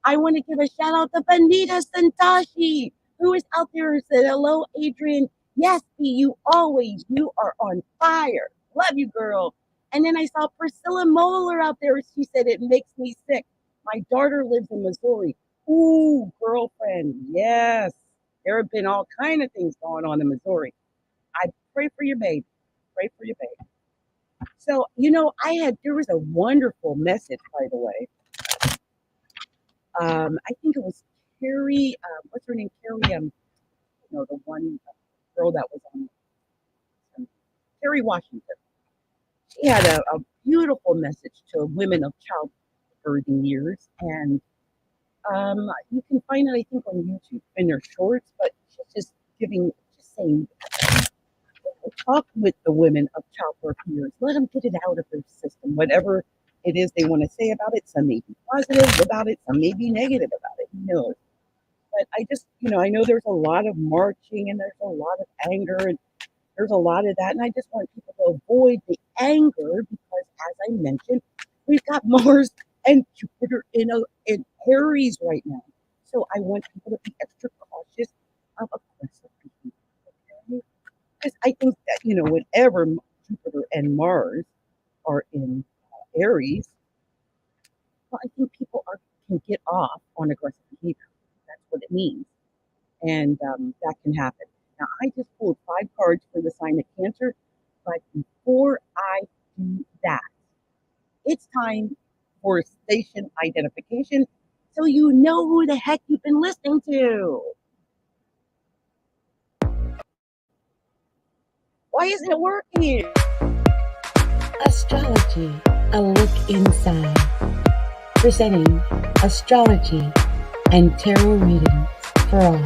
I want to give a shout out to Benita Santashi, who is out there and said, hello, Adrienne. Yes, you are on fire. Love you, girl. And then I saw Priscilla Moeller out there. She said, it makes me sick. My daughter lives in Missouri. Ooh, girlfriend. Yes. There have been all kind of things going on in Missouri. I pray for your baby. Pray for your baby. So, there was a wonderful message, by the way. I think it was Carrie, what's her name? Carrie, the one girl that was on Carrie Washington. She had a beautiful message to women of childbirthing years, and you can find it, I think, on YouTube in her shorts. But she's just saying, talk with the women of childbirth years. Let them get it out of their system, whatever it is they want to say about it. Some may be positive about it, some may be negative about it. Who knows? But I just, I know there's a lot of marching and there's a lot of anger and there's a lot of that. And I just want people to avoid the anger because, as I mentioned, we've got Mars and Jupiter in Aries right now. So I want people to be extra cautious of aggressive behavior. Okay? Because I think that, whenever Jupiter and Mars are in Aries, well, I think people can get off on aggressive behavior. That's what it means. And that can happen. Now, I just pulled 5 cards for the sign of Cancer, but before I do that, it's time for station identification so you know who the heck you've been listening to. Why isn't it working? Astrology, a look inside. Presenting astrology and tarot readings for all.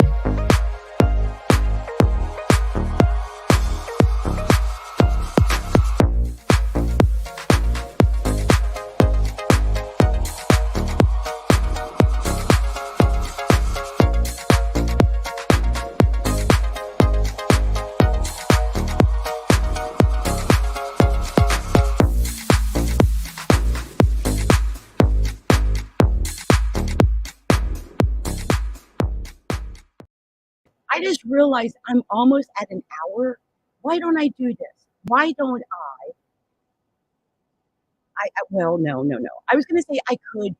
I just realized I'm almost at an hour. Why don't I do this? Why don't well, no, no, no. I was going to say I could,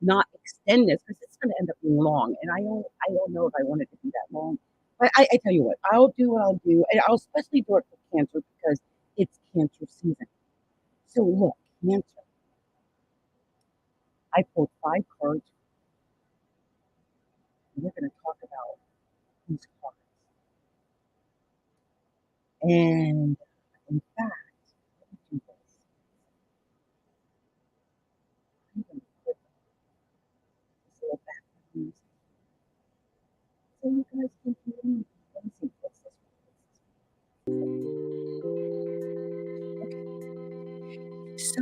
not extend this because it's going to end up being long. And I don't know if I wanted to do that long. But I tell you what, I'll do what I'll do. And I'll especially do it for Cancer because it's Cancer season. So look, Cancer. I pulled 5 cards. And we're going to talk about these cards. And in fact, let me do this. I'm going to put this little background music so you guys can hear me. Let me see. What's this one? Okay. So,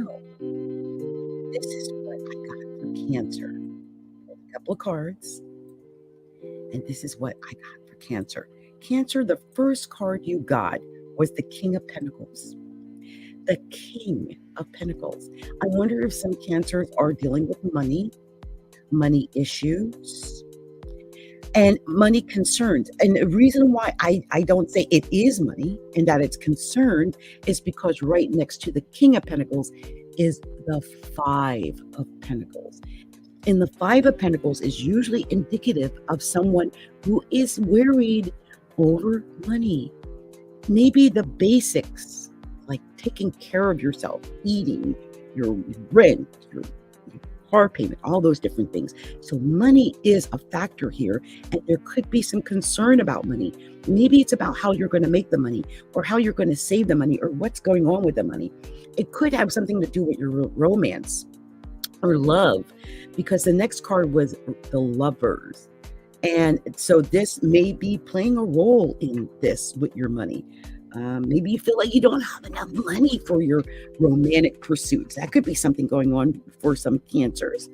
this is what I got for Cancer. A couple of cards. And this is what I got for Cancer. Cancer, the first card you got was the King of Pentacles. The King of Pentacles. I wonder if some Cancers are dealing with money issues, and money concerns. And the reason why I don't say it is money and that it's concerned is because right next to the King of Pentacles is the 5 of Pentacles. And the 5 of Pentacles is usually indicative of someone who is worried over money. Maybe the basics, like taking care of yourself, eating, your rent, your car payment, all those different things. So money is a factor here, and there could be some concern about money. Maybe it's about how you're going to make the money, or how you're going to save the money, or what's going on with the money. It could have something to do with your romance or love, because the next card was the Lovers. And so this may be playing a role in this with your money. Maybe you feel like you don't have enough money for your romantic pursuits. That could be something going on for some Cancers.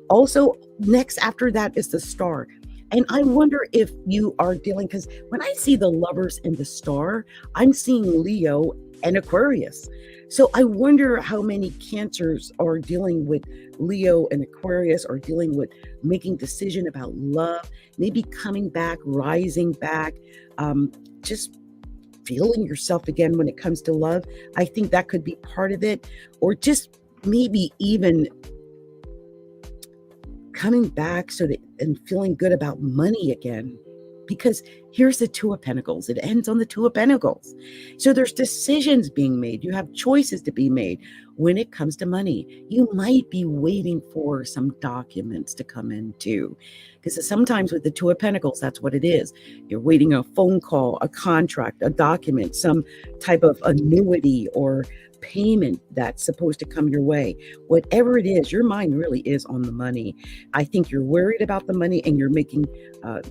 Also, next after that is the Star. And I wonder if you are dealing, because when I see the Lovers and the Star, I'm seeing Leo and Aquarius. So I wonder how many Cancers are dealing with Leo and Aquarius, or dealing with making decision about love, maybe coming back, rising back, just feeling yourself again when it comes to love. I think that could be part of it, or just maybe even coming back and feeling good about money again. Because here's the 2 of Pentacles. It ends on the 2 of Pentacles. So there's decisions being made. You have choices to be made when it comes to money. You might be waiting for some documents to come in too. Because sometimes with the 2 of Pentacles, that's what it is. You're waiting a phone call, a contract, a document, some type of annuity or payment that's supposed to come your way. Whatever it is, your mind really is on the money. I think you're worried about the money, and you're making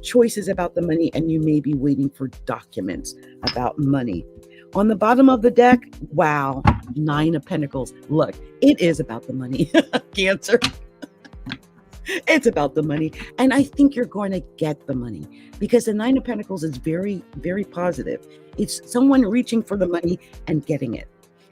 choices about the money, and you may be waiting for documents about money. On the bottom of the deck, wow, 9 of Pentacles. Look, it is about the money, Cancer. It's about the money. And I think you're going to get the money, because the 9 of Pentacles is very, very positive. It's someone reaching for the money and getting it.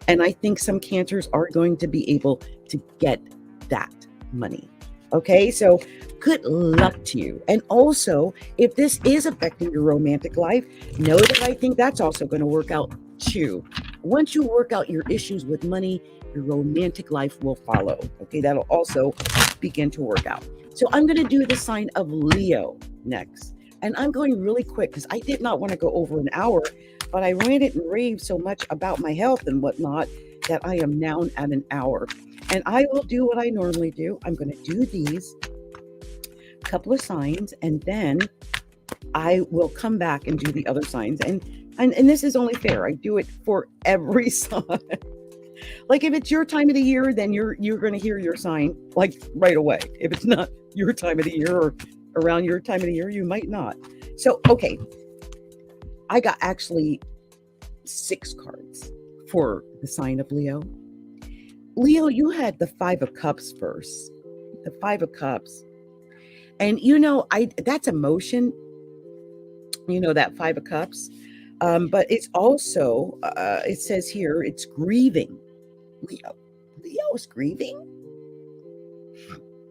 And I think some Cancers are going to be able to get that money. Okay, so good luck to you. And also, if this is affecting your romantic life, know that I think that's also going to work out too. Once you work out your issues with money, your romantic life will follow. Okay, that'll also begin to work out. So I'm going to do the sign of Leo next. And I'm going really quick because I did not want to go over an hour, but I ranted and raved so much about my health and whatnot that I am now at an hour. And I will do what I normally do. I'm going to do these couple of signs, and then I will come back and do the other signs. And this is only fair. I do it for every sign. Like if it's your time of the year, then you're going to hear your sign like right away. If it's not your time of the year or around your time of the year, you might not. So, okay. I got actually 6 cards for the sign of Leo. Leo, you had the 5 of Cups first. The 5 of Cups. And that's emotion. That 5 of Cups. But it's also, it says here, it's grieving. Leo is grieving?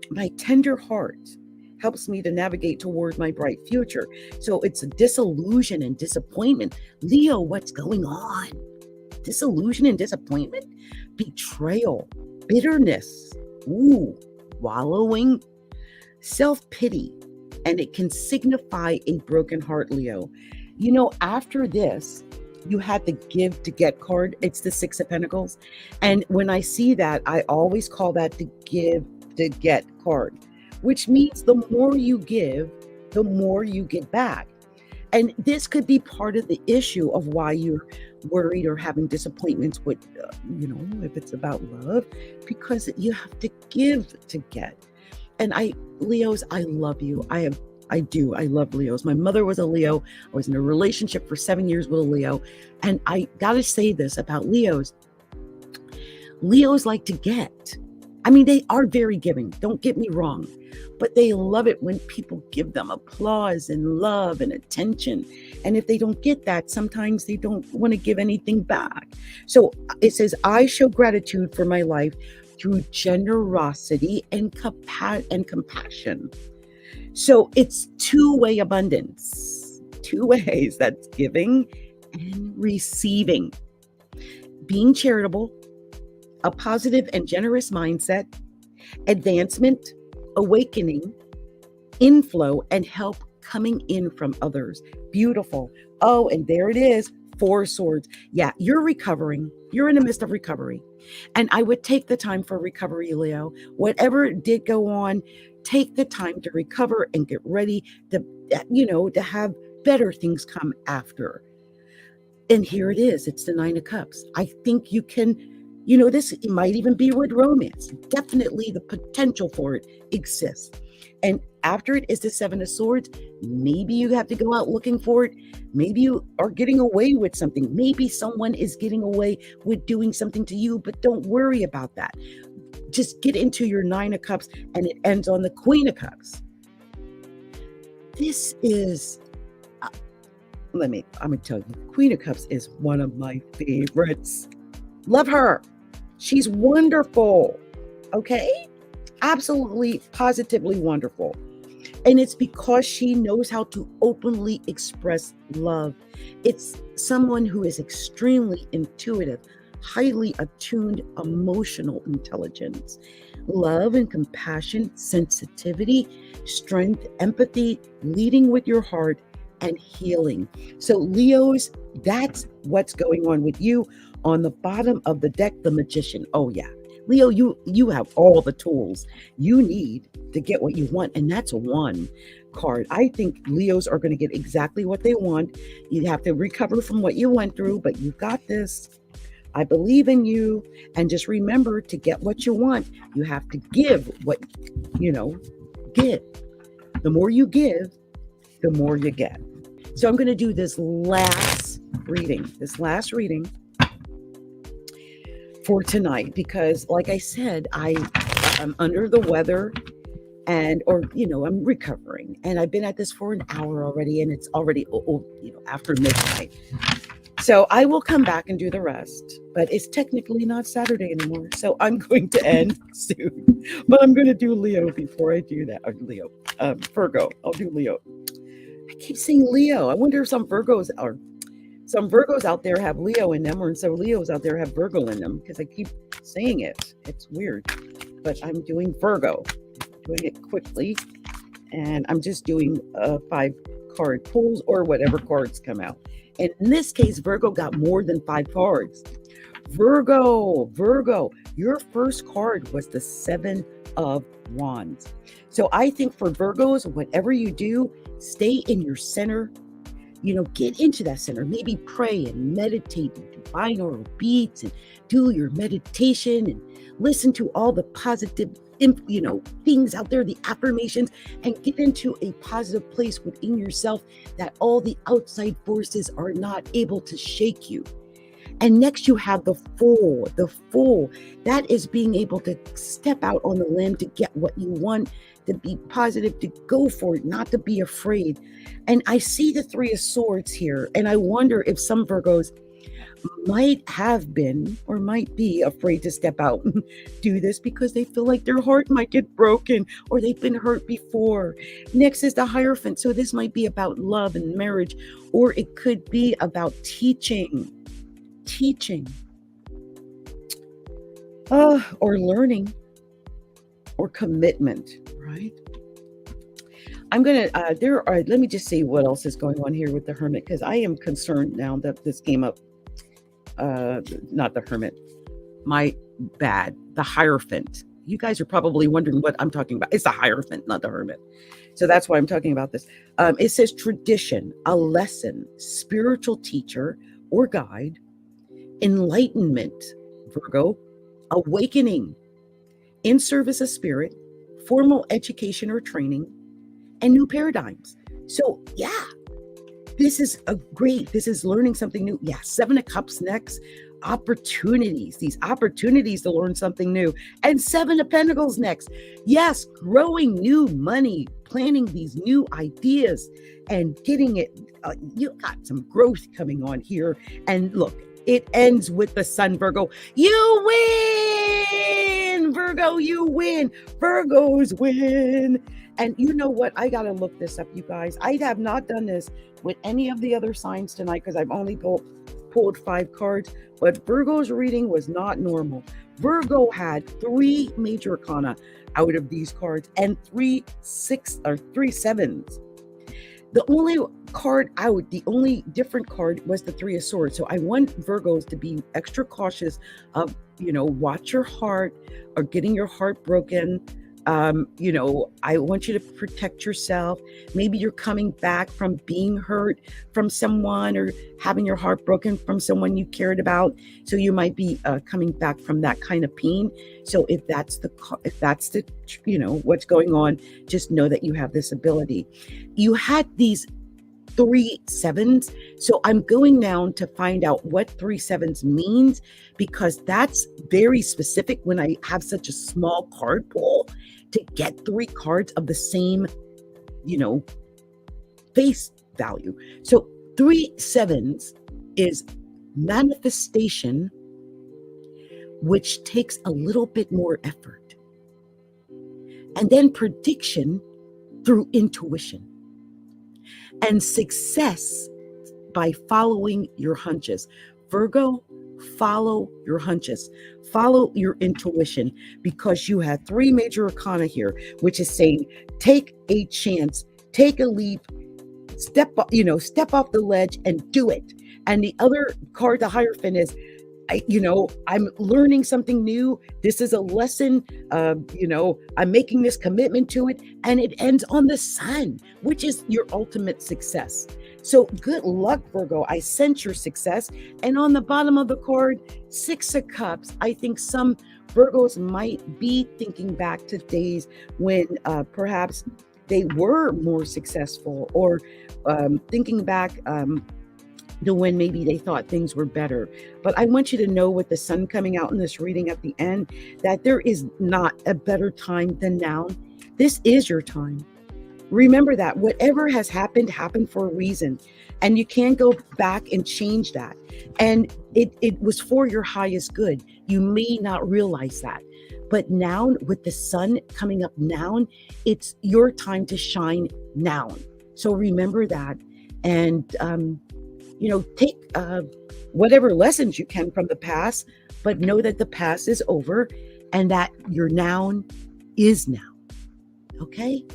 My tender heart helps me to navigate toward my bright future. So it's a disillusion and disappointment. Leo, what's going on? Disillusion and disappointment? Betrayal, bitterness, wallowing, self-pity, and it can signify a broken heart, Leo. After this, you had the give to get card. It's the 6 of Pentacles. And when I see that, I always call that the give to get card, which means the more you give, the more you get back. And this could be part of the issue of why you're worried or having disappointments with, if it's about love, because you have to give to get. And Leos, I love you. I do. I love Leos. My mother was a Leo. I was in a relationship for 7 years with a Leo. And I got to say this about Leos. Leos like to get. I mean, they are very giving. Don't get me wrong. But they love it when people give them applause and love and attention. And if they don't get that, sometimes they don't want to give anything back. So it says, I show gratitude for my life through generosity and compassion. So it's two-way abundance, 2 ways. That's giving and receiving. Being charitable, a positive and generous mindset, advancement, awakening, inflow, and help coming in from others. Beautiful. Oh, and there it is, 4 swords. Yeah, you're recovering. You're in the midst of recovery. And I would take the time for recovery, Leo. Whatever did go on, take the time to recover and get ready to have better things come after. And here it is. It's the 9 of Cups. I think you can, this might even be with romance. Definitely the potential for it exists. And after it is the 7 of Swords. Maybe you have to go out looking for it. Maybe you are getting away with something. Maybe someone is getting away with doing something to you, but don't worry about that. Just get into your 9 of Cups, and it ends on the Queen of Cups. This is, I'm going to tell you, Queen of Cups is one of my favorites. Love her. She's wonderful. Okay? Absolutely, positively wonderful. And it's because she knows how to openly express love. It's someone who is extremely intuitive, highly attuned, emotional intelligence, love and compassion, sensitivity, strength, empathy, leading with your heart, and healing. So Leos, that's what's going on with you. On the bottom of the deck, the Magician. Oh yeah. Leo, you have all the tools you need to get what you want, and that's 1 card. I think Leos are going to get exactly what they want. You have to recover from what you went through, but you got this. I believe in you. And just remember, to get what you want, you have to give what, give. The more you give, the more you get. So I'm going to do this last reading for tonight, because like I said, I'm under the weather I'm recovering, and I've been at this for an hour already, and it's already, after midnight. So I will come back and do the rest, but it's technically not Saturday anymore. So I'm going to end soon, but I'm going to do Leo before I do that. Or Leo, Virgo. I'll do Leo. I keep saying Leo. I wonder if some Virgos out there have Leo in them, or some Leos out there have Virgo in them, because I keep saying it. It's weird, but I'm doing Virgo. I'm doing it quickly, and I'm just doing 5 card pulls or whatever cards come out. And in this case, Virgo got more than 5 cards. Virgo, your first card was the 7 of Wands. So I think for Virgos, whatever you do, stay in your center. Get into that center. Maybe pray and meditate and do binaural beats and do your meditation and listen to all the positive things out there, the affirmations, and get into a positive place within yourself that all the outside forces are not able to shake you. And next you have the Fool. The Fool, that is being able to step out on the limb to get what you want, to be positive, to go for it, not to be afraid. And I see the 3 of Swords here, and I wonder if some Virgos might have been or might be afraid to step out and do this because they feel like their heart might get broken or they've been hurt before. Next is the Hierophant. So this might be about love and marriage, or it could be about teaching, or learning, or commitment, right? I'm going to, let me just see what else is going on here with the Hermit, because I am concerned now that this came up. Not the Hermit, my bad, the Hierophant. You guys are probably wondering what I'm talking about. It's the Hierophant, not the Hermit. So that's why I'm talking about this. It says tradition, a lesson, spiritual teacher or guide, enlightenment, Virgo, awakening, in service of spirit, formal education or training, and new paradigms. So yeah, this is learning something new. Yeah, 7 of Cups next, opportunities, these opportunities to learn something new. And 7 of Pentacles next. Yes, growing new money, planning these new ideas and getting it. You got some growth coming on here. And look, it ends with the Sun, Virgo. You win, Virgo, you win. Virgos win. And you know what? I got to look this up, you guys. I have not done this with any of the other signs tonight because I've only pulled 5 cards. But Virgo's reading was not normal. Virgo had 3 major arcana out of these cards and 3 sevens. The only card out, the only different card was the 3 of Swords. So I want Virgos to be extra cautious of, watch your heart or getting your heart broken. I want you to protect yourself. Maybe you're coming back from being hurt from someone or having your heart broken from someone you cared about. So you might be coming back from that kind of pain. So if that's the what's going on, just know that you have this ability. You had these 3 sevens. So I'm going now to find out what 3 sevens means, because that's very specific when I have such a small card pool to get 3 cards of the same, face value. So 3 sevens is manifestation, which takes a little bit more effort. And then prediction through intuition. And success by following your hunches. Virgo, follow your hunches. Follow your intuition, because you have 3 major arcana here, which is saying take a chance, take a leap, step off the ledge and do it. And the other card, the Hierophant, is I'm learning something new. This is a lesson. I'm making this commitment to it, and it ends on the Sun, which is your ultimate success. So good luck, Virgo. I sense your success. And on the bottom of the card, 6 of Cups. I think some Virgos might be thinking back to days when perhaps they were more successful, or thinking back to when maybe they thought things were better. But I want you to know, with the Sun coming out in this reading at the end, that there is not a better time than now. This is your time. Remember that whatever has happened happened for a reason, and you can't go back and change that. And it was for your highest good. You may not realize that, but now with the sun coming up now, it's your time to shine now. So remember that, and take whatever lessons you can from the past, but know that the past is over and that your now is now. Okay?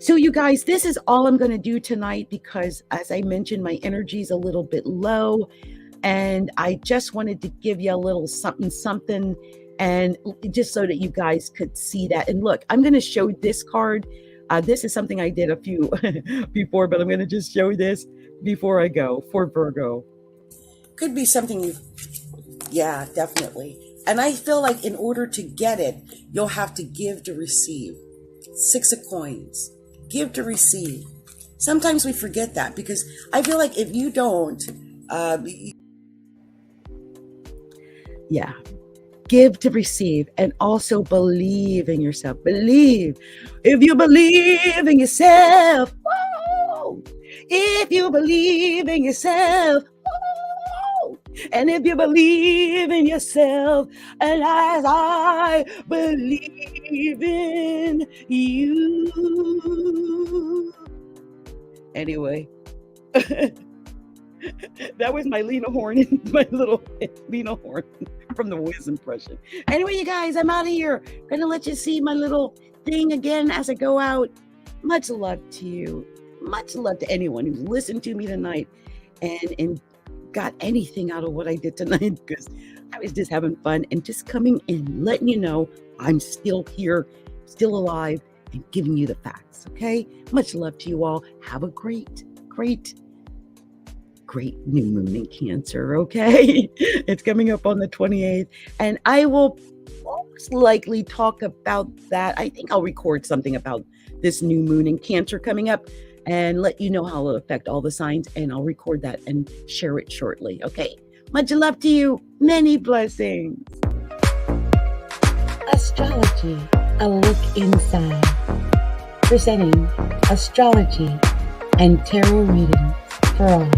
So you guys, this is all I'm going to do tonight because, as I mentioned, my energy is a little bit low, and I just wanted to give you a little something, and just so that you guys could see that. And look, I'm going to show this card. This is something I did a few before, but I'm going to just show this before I go for Virgo. Could be something yeah, definitely. And I feel like in order to get it, you'll have to give to receive. 6 of coins. Give to receive. Sometimes we forget that because I feel like if you don't, give to receive, and also believe in yourself. Believe. If you believe in yourself, whoa, if you believe in yourself, whoa, and if you believe in yourself, and as I believe in you. Anyway, that was my Lena Horne, my little Lena Horne from the Wiz impression. Anyway, you guys, I'm out of here. Gonna let you see my little thing again as I go out. Much love to you. Much love to anyone who's listened to me tonight and got anything out of what I did tonight, because I was just having fun and just coming in, letting you know I'm still here, still alive, and giving you the facts, okay? Much love to you all. Have a great new moon in Cancer, okay? It's coming up on the 28th, and I will most likely talk about that. I think I'll record something about this new moon in Cancer coming up and let you know how it'll affect all the signs, and I'll record that and share it shortly, okay? Much love to you. Many blessings. Astrology, a look inside. Presenting astrology and tarot readings for all.